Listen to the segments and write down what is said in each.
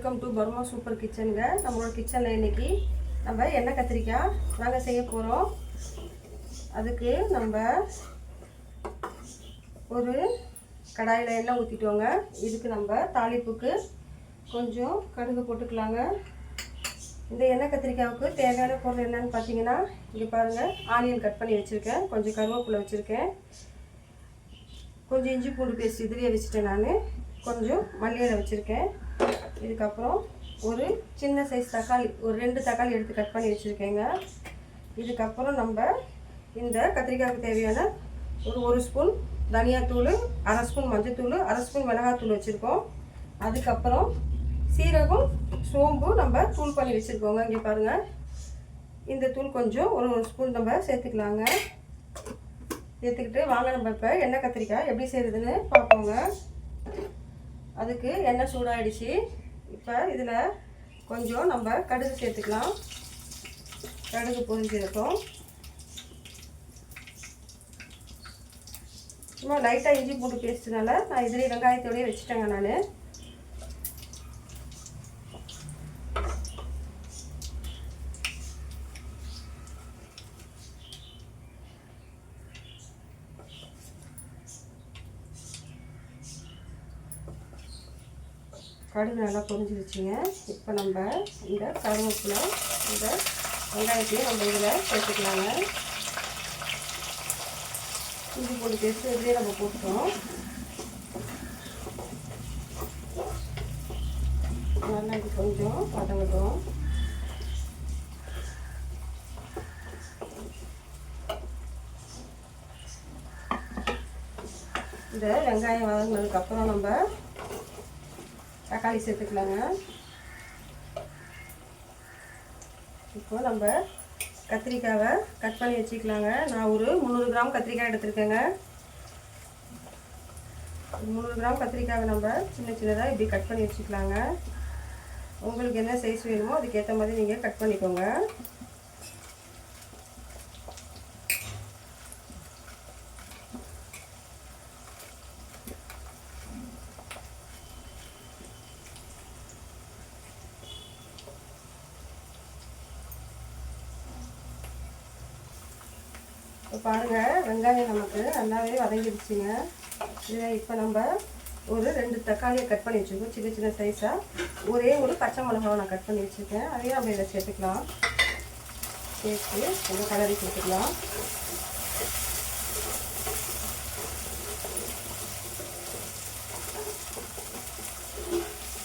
Welcome to Burma super கிச்சனுங்க. நம்மளோட கிச்சனில் இன்றைக்கி நம்ம எண்ணெய் கத்திரிக்காய் நாங்கள் செய்ய போகிறோம். அதுக்கு நம்ம ஒரு கடாயில் எண்ணெய் ஊற்றிட்டோங்க. இதுக்கு நம்ம தாளிப்புக்கு கொஞ்சம் கடுகு போட்டுக்கலாங்க. இந்த எண்ணெய் கத்திரிக்காவுக்கு தேவையான பொருள் என்னன்னு பார்த்தீங்கன்னா, இங்கே பாருங்கள், ஆனியன் கட் பண்ணி வச்சுருக்கேன், கொஞ்சம் கருவேப்பிலை வச்சுருக்கேன், கொஞ்சம் இஞ்சி பூண்டு பேஸ்ட் இதுலேயே வச்சுட்டேன், நான் கொஞ்சம் மல்லியில் வச்சுருக்கேன். இதுக்கப்புறம் ஒரு சின்ன சைஸ் தக்காளி, ஒரு 2 தக்காளி எடுத்து கட் பண்ணி வச்சுருக்கேங்க. இதுக்கப்புறம் நம்ம இந்த கத்திரிக்காய்க்கு தேவையான ஒரு ஸ்பூன் தனியாத்தூள், 1/2 ஸ்பூன் மஞ்சத்தூள், 1/2 ஸ்பூன் மிளகாத்தூள் வச்சுருக்கோம். அதுக்கப்புறம் சீரகம், சோம்பு நம்ம தூள் பண்ணி வச்சுருக்கோங்க. இங்கே பாருங்கள், இந்த தூள் கொஞ்சம் ஒரு ஸ்பூன் நம்ம சேர்த்துக்கலாங்க. சேர்த்துக்கிட்டு வாங்க நம்ம இப்போ எண்ணெய் கத்திரிக்காய் எப்படி செய்கிறதுன்னு பார்ப்போங்க. அதுக்கு எண்ணெய் சூடாகிடுச்சு. இப்போ இதில் கொஞ்சம் நம்ம கடுகு சேர்த்துக்கலாம். கடுகு பொரிஞ்சிருக்கும். சும்மா லைட்டாக இஞ்சி பூண்டு பேஸ்ட்டுனால நான் இதுலேயே வெங்காயத்தோடய வச்சுட்டேங்க. நான் கடுகு நல்லா பொரிஞ்சிருச்சுங்க. இப்போ நம்ம இந்த கருவேப்பிலை, இந்த வெங்காயத்தையும் நம்ம இதில் சேர்த்துக்கலாங்க. இஞ்சி பூண்டு பேஸ்ட்டு இதுலேயே நம்ம போட்டுட்டோம். நல்லா இது கொஞ்சம் வதங்கட்டும். இந்த வெங்காயம் வதங்கினதுக்கப்புறம் நம்ம தக்காளி சேர்த்துக்கலாங்க. இப்போ நம்ம கத்திரிக்காவை கட் பண்ணி வச்சுக்கலாங்க. நான் ஒரு 300 கிராம் கத்திரிக்காய் எடுத்துருக்கேங்க. 300 கிராம் கத்திரிக்காவை நம்ம சின்ன சின்னதாக இப்படி கட் பண்ணி வச்சுக்கலாங்க. உங்களுக்கு என்ன சைஸ் வேணுமோ அதுக்கேற்ற மாதிரி நீங்கள் கட் பண்ணிக்கோங்க. இப்போ பாருங்கள், வெங்காயம் நமக்கு நல்லாவே வதங்கிடுச்சுங்க. இதில் இப்போ நம்ம ஒரு 2 தக்காளியை கட் பண்ணி வச்சுருக்கோம், சின்ன சின்ன சைஸாக. ஒரே ஒரு பச்சை மிளகாவை நான் கட் பண்ணி வச்சுருக்கேன். அதையும் நம்ம இதில் சேர்த்துக்கலாம். சேர்த்து கொஞ்சம் கலரி சேர்த்துக்கலாம்.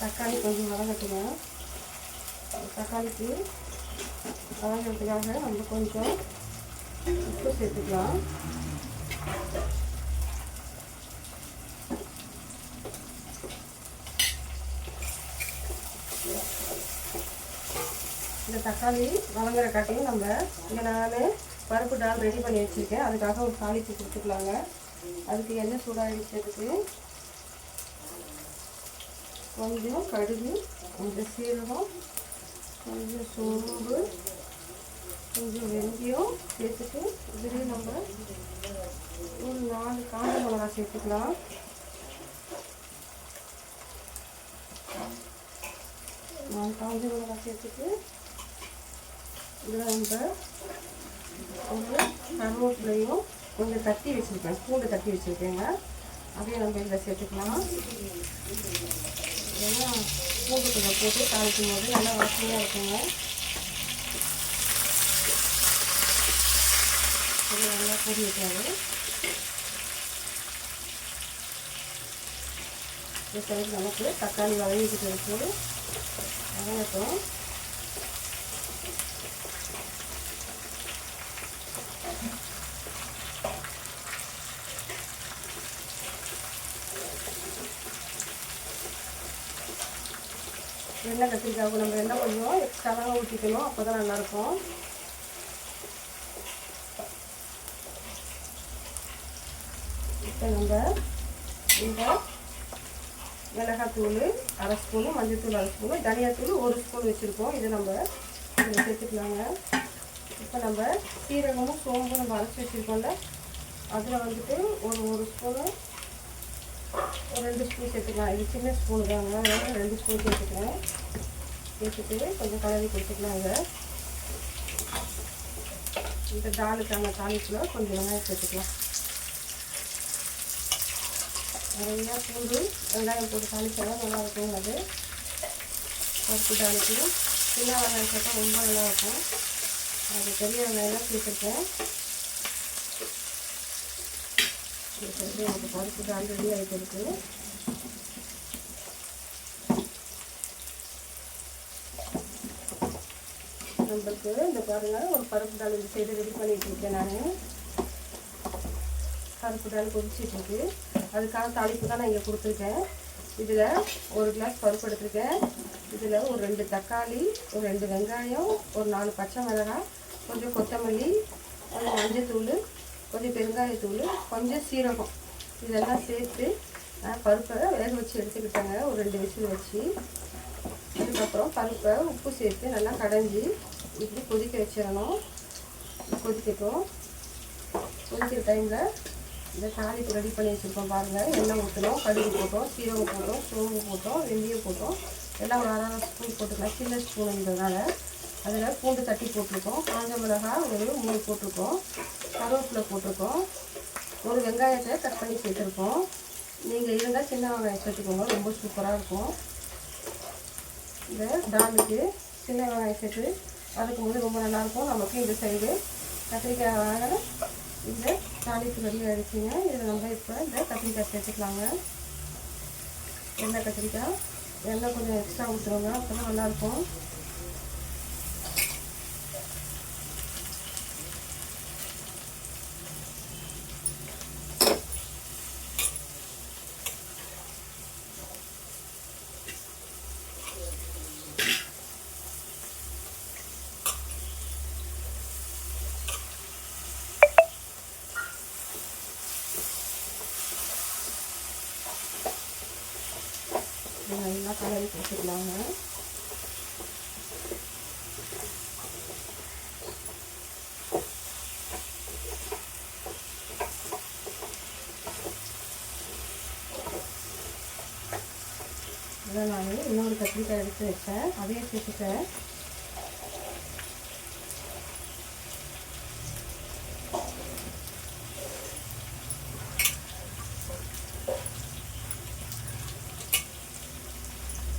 தக்காளி கொஞ்சம் வதங்கட்டுங்க. தக்காளிக்கு வதங்கிறதுக்காக நம்ம கொஞ்சம் உப்பு சேர்த்துக்கலாம். இந்த தக்காளி வதங்குற காட்டியும் நம்ம இங்கே நான் பருப்பு டால் ரெடி பண்ணி வச்சுருக்கேன். அதுக்காக ஒரு தாளிப்பு கொடுத்துக்கலாங்க. அதுக்கு எண்ணெய் சூடாகிடுச்சதுக்கு கொஞ்சம் கடுகு, கொஞ்சம் சீரகம், கொஞ்சம் சோம்பு, கொஞ்சம் வெந்தயம் சேர்த்துட்டு இதுலேயே நம்ம ஒரு 4 காஞ்ச மிளகாய் சேர்த்துக்கலாம். காஞ்ச மிளகாய் சேர்த்துட்டு இதில் நம்ம ஒரு கருவேப்பிலையும் கொஞ்சம் தட்டி வச்சுருக்கேன், பூண்டு தட்டி வச்சுருக்கேங்க. அதையும் நம்ம இதில் சேர்த்துக்கலாம். ஏன்னா பூண்டு கொஞ்சம் போட்டு தாளிக்கும் போது நல்லா வாசனையாக இருக்குங்க. நல்லா பொடி வைக்காது. இந்த சைடு நமக்கு தக்காளி வதங்கிக்கிட்டு இருக்குது. வதங்கட்டும். எண்ணெய் கத்திரிக்காய்க்கு நம்ம எண்ணெய் கொஞ்சம் எக்ஸ்ட்ராவாக ஊற்றிக்கணும், அப்போ தான் நல்லாயிருக்கும். இப்போ நம்ம இந்த மிளகாத்தூள் 1/2 ஸ்பூனு, மஞ்சத்தூள் 1/2 ஸ்பூனு, தனியாத்தூள் 1 ஸ்பூன் வச்சுருக்கோம். இதை நம்ம இதில் சேர்த்துக்கலாங்க. இப்போ நம்ம சீரகமும் சோம்பும் நம்ம அரைச்சி வச்சுருக்கோம்ல, அதில் வந்துட்டு ஒரு ஸ்பூனு ஒரு 2 ஸ்பூன் சேர்த்துக்கலாம். இது சின்ன ஸ்பூன் தாங்க, அதனால் 2 ஸ்பூன் சேர்த்துக்கிறேன். சேர்த்துட்டு கொஞ்சம் கலரி கொடுத்துக்கலாங்க. இந்த தாலுக்கான தாளிப்பில் கொஞ்சம் வெங்காயம் சேர்த்துக்கலாம். நிறையா பூண்டு வெங்காயம் போட்டு தாளிச்சாலும் நல்லாயிருக்கும். அது பருப்பு தாளிக்கு சின்ன வெங்காயம் சேர்த்தா ரொம்ப நல்லாயிருக்கும். அது பெரிய வெங்காயம் சேர்த்துருக்கேன். இது எனக்கு பருப்பு தால் ரெடி ஆகிட்டு இருக்குது. நம்மளுக்கு இந்த பாருங்கள், ஒரு பருப்பு தால் இந்த சைடு ரெடி பண்ணிகிட்டு இருக்கேன். நான் பருப்பு தால் கொதிச்சிட்ருக்கு. அதுக்கான தாளிப்பு தான் நான் இங்கே கொடுத்துருக்கேன். இதில் 1 கிளாஸ் பருப்பு எடுத்துருக்கேன். இதில் ஒரு 2 தக்காளி, ஒரு 2 வெங்காயம், ஒரு 4 பச்சை மிளகாய், கொஞ்சம் கொத்தமல்லி, கொஞ்சம் மஞ்சத்தூள், கொஞ்சம் பெருங்காயத்தூள், கொஞ்சம் சீரகம், இதெல்லாம் சேர்த்து நான் பருப்பை வேக வச்சு எடுத்துக்கிட்டேங்க. ஒரு 2 விசில் வச்சு. அதுக்கப்புறம் பருப்பை உப்பு சேர்த்து நல்லா கடைஞ்சி இப்படி கொதிக்க வச்சிடணும். கொதிக்கட்டும். கொதிக்கிற டைமில் இந்த தாளிப்பு ரெடி பண்ணி வச்சுருக்கோம் பாருங்கள். எண்ணெய் ஊற்றணும், கடுகு போட்டோம், சீரகம் போட்டோம், சோம்பு போட்டோம், வெந்தயம் போட்டோம். எல்லாம் ஒரு 1/2 ஸ்பூன் போட்டுக்கலாம், சின்ன ஸ்பூனுன்றதுனால. அதில் பூண்டு தட்டி போட்டிருக்கோம், காஞ்ச மிளகாய் ஒரு 3 போட்டிருக்கோம், கருவேப்பிலை போட்டிருக்கோம், ஒரு வெங்காயத்தை கட் பண்ணி சேர்த்துருக்கோம். நீங்கள் இருந்தால் சின்ன வெங்காயம் சேர்த்துக்கோங்க, ரொம்ப சூப்பராக இருக்கும். இந்த தாலுக்கு சின்ன வெங்காயம் சேர்த்து வதக்கும்போது ரொம்ப நல்லாயிருக்கும். நமக்கு இந்த சைடு கத்திரிக்காய் வாங்க இந்த தாளிப்பு ரெடி ஆகிடுச்சிங்க. இதில் நம்ம இப்போ இந்த கத்திரிக்காய் சேர்த்துக்கலாங்க. எண்ணெய் கத்திரிக்காய் எண்ணெய் கொஞ்சம் எக்ஸ்ட்ரா ஊற்றுவாங்க, அப்போ தான் நல்லாயிருக்கும். நல்லா கலரி போட்டுக்கலாங்க. இதை நான் இன்னொரு கத்திரிக்காய் எடுத்து வச்சேன், அதையும் சேர்த்துட்டேன்.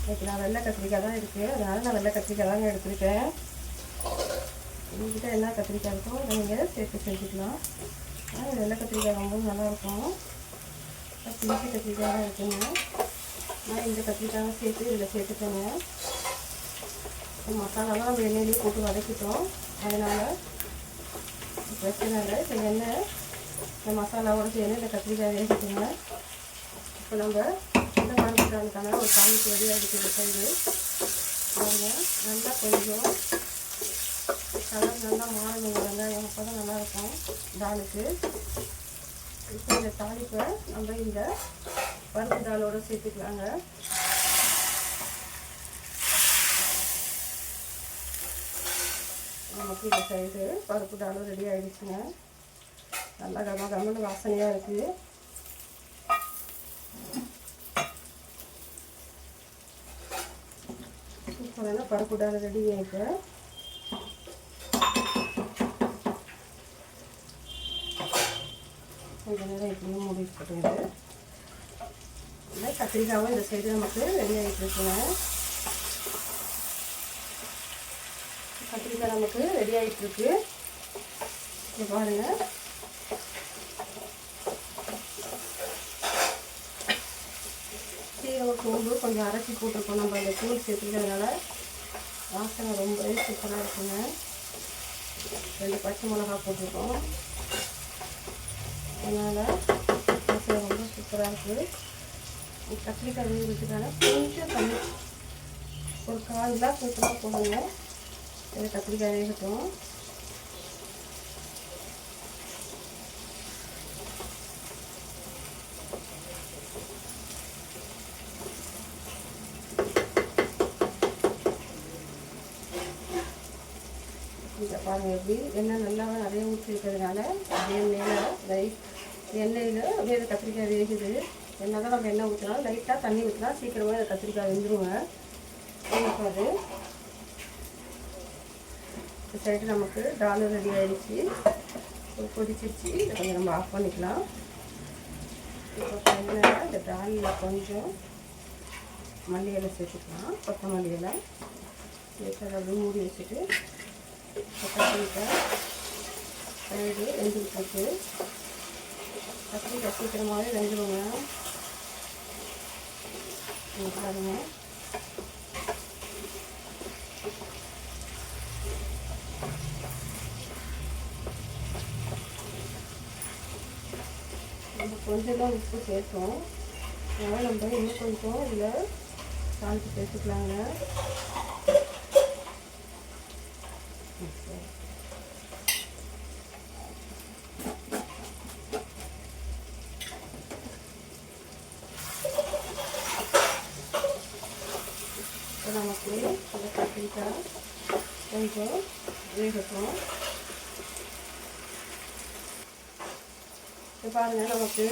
இன்னைக்கு நான் வெள்ளை கத்திரிக்காய் தான் இருக்குது, அதனால் நான் வெள்ளை கத்திரிக்காய் தாங்க எடுத்துருக்கேன். உங்கள்கிட்ட என்ன கத்திரிக்காய் இருக்கோ அதை நீங்கள் சேர்த்து செஞ்சுக்கலாம். வெள்ளை கத்திரிக்காய் ரொம்ப நல்லாயிருக்கும். பிடிச்ச கத்திரிக்காய் தான் இருக்குங்க. நான் இந்த கத்திரிக்காய் சேர்த்து இதில் சேர்த்துட்டேங்க. மசாலாலாம் நம்ம எண்ணெயிலேயே போட்டு வதக்கிட்டோம், அதனால் பிரச்சனை இல்லை. இப்போ எண்ணெய் இந்த மசாலாவோட சேர்ந்து இந்த கத்திரிக்காய் வேகட்டுங்க. இப்போ நம்ம இந்த பருப்புக்கான ஒரு தாளிப்பு ரெடியாக இருக்குது. சைடு பாருங்கள், நல்லா கொஞ்சம் கலர் நல்லா மாறணும் வெங்காயம், அப்போ தான் நல்லாயிருக்கும் தாலுக்கு. இப்போ இந்த தாளிப்பை நம்ம இந்த பருப்பு தாலோடு சேர்த்துக்கலாங்க. நமக்கு இந்த சைடு பருப்பு தாலும் ரெடி ஆகிடுச்சுங்க. நல்லா கமகமன்னு வாசனையாக இருக்குது. சூப்பரான பருப்பு தால் ரெடி ஆகிட்டு கொஞ்சம் நேரம் இப்படியும் மூடி போட்டுங்க. இந்த கத்திரிக்காவும் இந்த சைடு நமக்கு ரெடி ஆகிட்டு இருக்குங்க. கத்திரிக்காய் நமக்கு ரெடி ஆகிட்டு இருக்கு. இங்கே பாருங்கள், சீரகம் சோம்பு கொஞ்சம் அரைச்சி போட்டிருக்கோம். நம்ம அந்த தூள் சேர்த்துக்கிறதுனால வாசனை ரொம்பவே சூப்பராக இருக்குங்க. 2 பச்சை மிளகாய் போட்டிருக்கோம், அதனால் வாசனை ரொம்ப சூப்பராக இருக்குது. கத்திரிக்காய் வேகிறதுக்கான கொஞ்சம் தண்ணி ஒரு 1/4 கிளாஸ் ஊற்றினா போடுங்க. இது கத்திரிக்காய் வேகட்டும். இதை பாருங்கள், எப்படி எண்ணெய் நல்லாவே நிறைய ஊற்றி இருக்கிறதுனால அப்படியே மேலே எண்ணெயில் அப்படியே கத்திரிக்காய் வேகுது. என்ன தான் நம்ம எண்ணெய் ஊற்றினாலும் லைட்டாக தண்ணி ஊற்றினா சீக்கிரமாக இந்த கத்திரிக்காய் வெந்துருங்க. அது இந்த சைடு நமக்கு டால் ரெடி ஆகிடுச்சு. கொதிச்சிருச்சு. இதை கொஞ்சம் நம்ம ஆஃப் பண்ணிக்கலாம். இப்போ ஃபைனலாக இந்த டாலில் கொஞ்சம் மல்லி இலை சேர்த்துக்கலாம். கொத்தமல்லி இலை சேர்த்து அதை அப்படியே மூடி வச்சுட்டு கத்திரிக்காய் சைடு வெந்துக்கிட்டு கத்திரிக்காய் சீக்கிரமாகவே வெந்துடுங்க. பாருங்க. நம்ம கொஞ்சம் தான் உப்பு சேர்த்தோம். அதனால் நம்ம இன்னும் கொஞ்சம் இதில் சால்ட்டு சேர்த்துக்கலாங்க. இப்போ நமக்கு இந்த கத்திரிக்காய் கொஞ்சம் வேகட்டும். இப்போ பாருங்கள், நமக்கு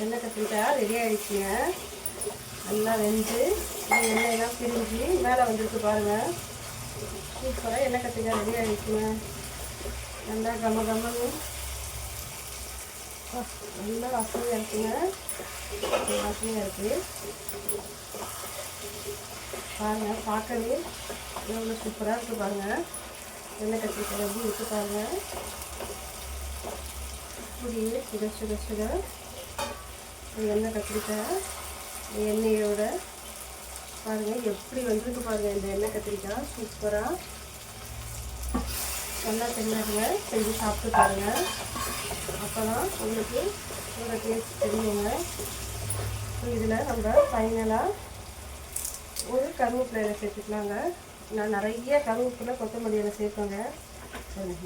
எண்ணெய் கத்திரிக்காய் ரெடி ஆகிடுச்சுங்க. நல்லா வெந்து எண்ணெயெல்லாம் பிரிஞ்சு மேலே வந்துருக்கு பாருங்கள். சூப்பராக எண்ணெய் கத்திரிக்காய் ரெடி ஆகிடுச்சுங்க. நல்லா கமன்னு நல்லா வாசனையாக இருக்குங்க. வாசனையாக இருக்குது பாருங்கள். பார்க்கவே எவ்வளோ சூப்பராக இருக்குது பாருங்கள். எண்ணெய் கத்திரிக்காய் எப்படி இருக்குது பாருங்கள். இப்படியே சுட சுட சுட எண்ணெய் கத்திரிக்காய் எண்ணெயோட பாருங்கள் எப்படி வந்துருக்கு பாருங்கள். இந்த எண்ணெய் கத்திரிக்காய் சூப்பராக நல்லா தெரியாதுங்க. செஞ்சு சாப்பிட்டு பாருங்கள். அப்போ தான் உங்களுக்கு ஒரு டேஸ்ட் தெரியுங்க. இதில் நம்ம ஃபைனலாக ஒரு கருவேப்பிலை சேர்த்துக்கலாங்க. நான் நிறைய கருவேப்பிலை கொத்தமல்லி இலை சேர்ப்பேங்க.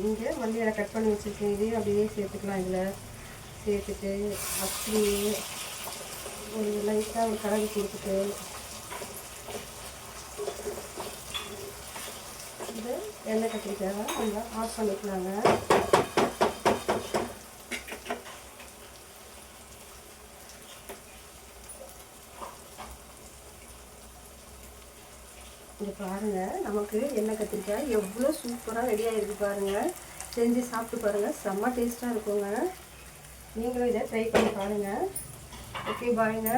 இங்கே மல்லி இலை கட் பண்ணி வச்சுருக்கேன். இதையும் அப்படியே சேர்த்துக்கலாம். இதில் சேர்த்துட்டு அப்படியே ஒரு லைட்டாக ஒரு கலந்து கொடுத்துட்டு இந்த எண்ணெய் கத்திரிக்காய் நம்ம ஆஃப் பண்ணிக்கலாங்க. இங்கே பாருங்கள், நமக்கு எண்ணெய் கத்திரிக்காய் எவ்வளோ சூப்பராக ரெடியாக இருக்குது பாருங்கள். செஞ்சு சாப்பிட்டு பாருங்கள். செம்ம டேஸ்ட்டாக இருக்குங்க. நீங்களும் இதை ட்ரை பண்ணி பாருங்கள். ஓகே, பாருங்க.